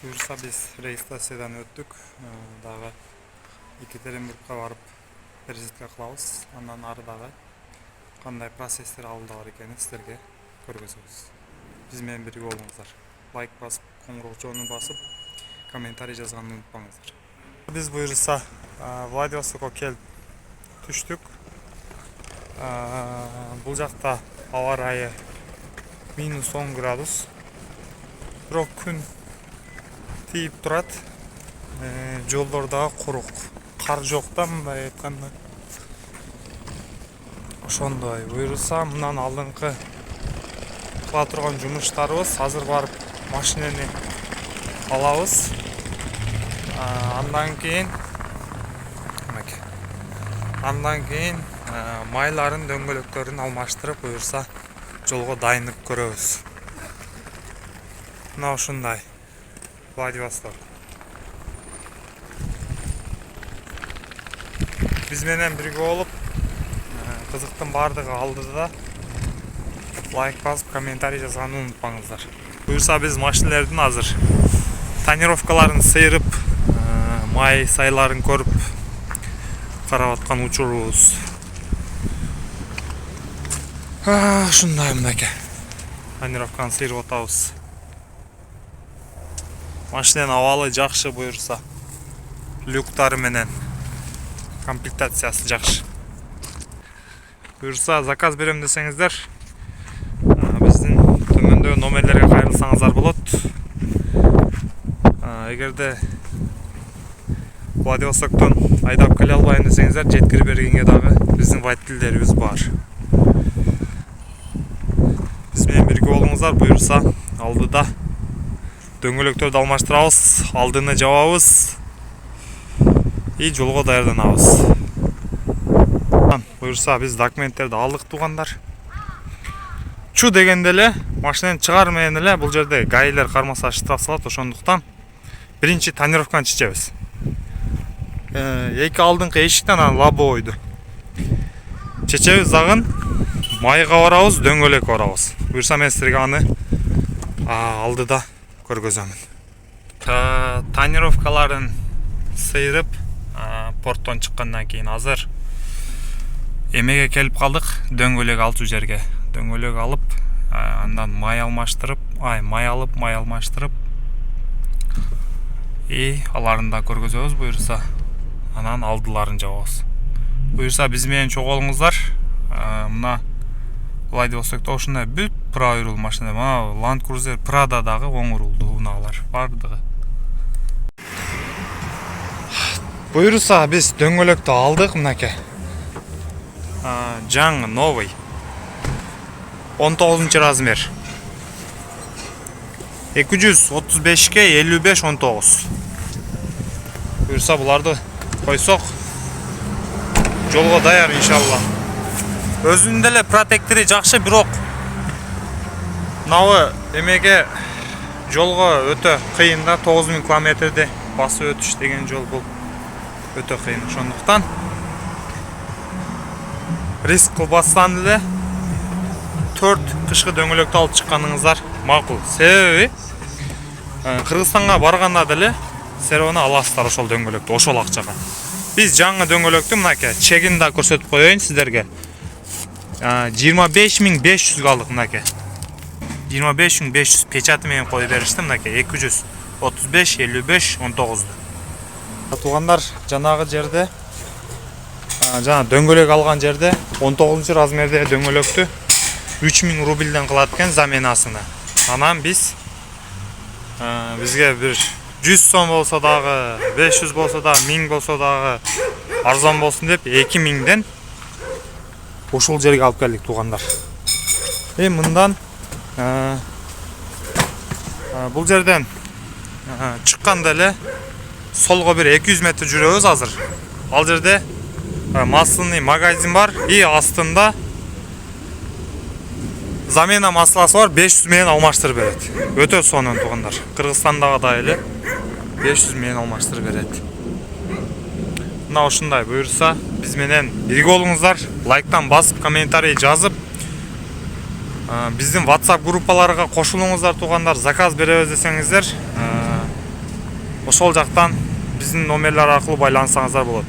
Buyursa biz registratsiyadan öttük. Dağı Екатеринбургка барып перезитке кылабыз. Андан ары дагы кандай процесстер алда бар экенин силерге көргөзөбүз. Биз менен бирге болуңуздар. Лайк басып, коңгуроо басып, комментарий жазганды унутпаңыздар. Биз буюрса Владивостокко келип түштүк. Бул жакта аба ырайы -10 градус. Бирок күн тиіп турат. Жолдорда курук. Кар жок да, мындай айтканда. Ошондой. Буюрса мындан алдыңкы кыла турган жумуштарыбыз азыр барып машинени алабыз. Андан кийин майларын, дөңгөлөктөрүн алмаштырып, буюрса жолго дайындык көрөбүз. Мына ушундай. Владивосток. Биз менен бирге болуп, кызыктын бардыгы алдыда. Лайк басып, комментарий жазганды унутпаңыздар. Буюрса биз машинелердин азыр тонировкаларын сыйрып, май сайларын көрүп карап аткан учурубуз. Ушундай мынакей. Тонировканы сыйрып атабыз. Машиненин абалы жакшы буюрса. Люктары менен комплектациясы жакшы. Буюрса заказ берем десеңиздер, биздин төмөндөгү номерлерге кайрылсаңыздар болот. Эгерде Владивостоктон айдап келе албайм десеңиздер, жеткирип бергенге дагы биздин водительдерибиз бар. Биз менен бирге болуңуздар. Буюрса алдыда дөңгөлөктөрдү алмаштырабыз, алдыны жабабыз и жолго даярданабыз. Буюрса биз документтерди алдык туугандар. Чу дегенде эле машинени чыгар менен эле бул жерде гаилер кармаса штраф салат, ошондуктан биринчи тонировканы чечебиз. Эки алдыңкы эшиктен анан лобовойду чечебиз, дагы майга барабыз, дөңгөлөккө барабыз. Буюрса мен силерге аны алдыда көргөзөмүн. Тонировкаларын сыйрып порттон чыккандан кийин азыр эмеге келип калдык, дөңгөлөк алчу жерге. Дөңгөлөк алып, андан май алмаштырып, май алмаштырып и аларын да көргөзөбүз. Буюрса анан алдыларын жабабыз. Буюрса биз менен чогулуңуздар. Мына Владивостокто ушундай бүт правил машина, мына Land Cruiser Prado дагы оң урулду унаалар бардыгы. Буюрса биз дөңгөлөктү алдык, мынакей. Жаңы, новый. 19 размер. 235ке 55-19. Буюрса буларды койсок, жолго даяр иншалла. Өзүндө эле протектори жакшы, бирок мынабы эмеге жолго өтө кыйын да, 9000 километрди басып өтүш деген жол бул өтө кыйын. Ошондуктан риск кылбастан эле 4 кышкы дөңгөлөктү алып чыкканыңыздар макул. Себеби Кыргызстанга барганда деле серваны аласыздар ошол дөңгөлөктү, ошол акчага. Биз жаңы дөңгөлөктү мынакей чегин да көрсөтүп коеюн сиздерге. 25500 алдык мынакей. 25500 печаты менен коюп беришти мынакей 235-55-19. Туугандар, жанагы жерде жана дөңгөлөк алган жерде 19 размерде дөңгөлөктү 3000 рубльден кылат экен заменасына. Анан бизге бир 100 сом болсо дагы, 500 болсо дагы, 1000 болсо дагы арзан болсун деп 2000ден ушул жерге алып келдик туугандар. Мындан бул жерден чыкканда эле солго бир 200 метр жүрөбүз азыр. Ал жерде маслыны магазин бар и астында замена масласы бар, 500 менен алмаштырып берет. Өтө сонун туугандар. Кыргызстандагы да эле 500 менен алмаштырып берет. Мына ушундай. Буюрса биз менен бирге болуңуздар. Лайктан басып, комментарий жазып, биздин WhatsApp группаларга кошулуңуздар туугандар. Заказ беребиз десеңиздер, ошол жактан биздин номерлер аркылуу байланышсаңыздар болот.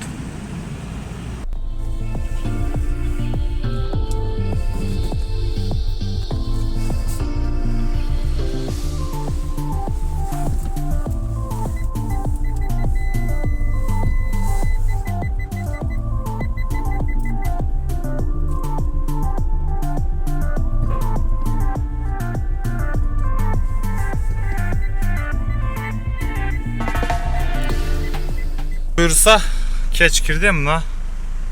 Буюрса кеч кирди мына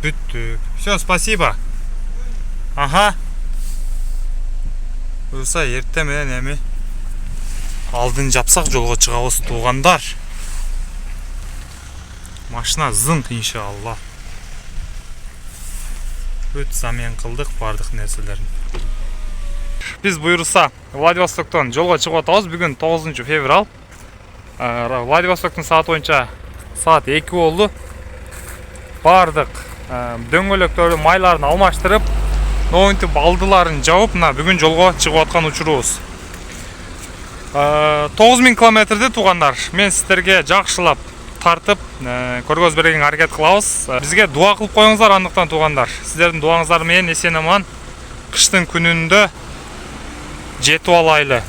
бүттүк. Все, спасибо. Ага. Буюрса эртең менен эми алдын жапсак жолго чыгабыз туугандар. Машина зынк иншалла. Бүт замен кылдык бардык нерселерин. Биз буюрса Владивостоктон жолго чыгып атабыз. Бүгүн 9 февраль. Владивостоктун саат боюнча saat 2 oldu. Bardıq дөңгөлөктөрдү майларын алмаштырып, ноунту балдыларын жауып, бүгүн жолго чыгып аткан учурубуз. 9000 километрди туугандар. Мен сиздерге жакшылап тартып, көргөз берген аракет кылабыз. Бизге дуа кылып коюңуздар андыктан туугандар. Сиздердин дуаңыздар менен эсен аман кыштын күнүндө жетип алайлы.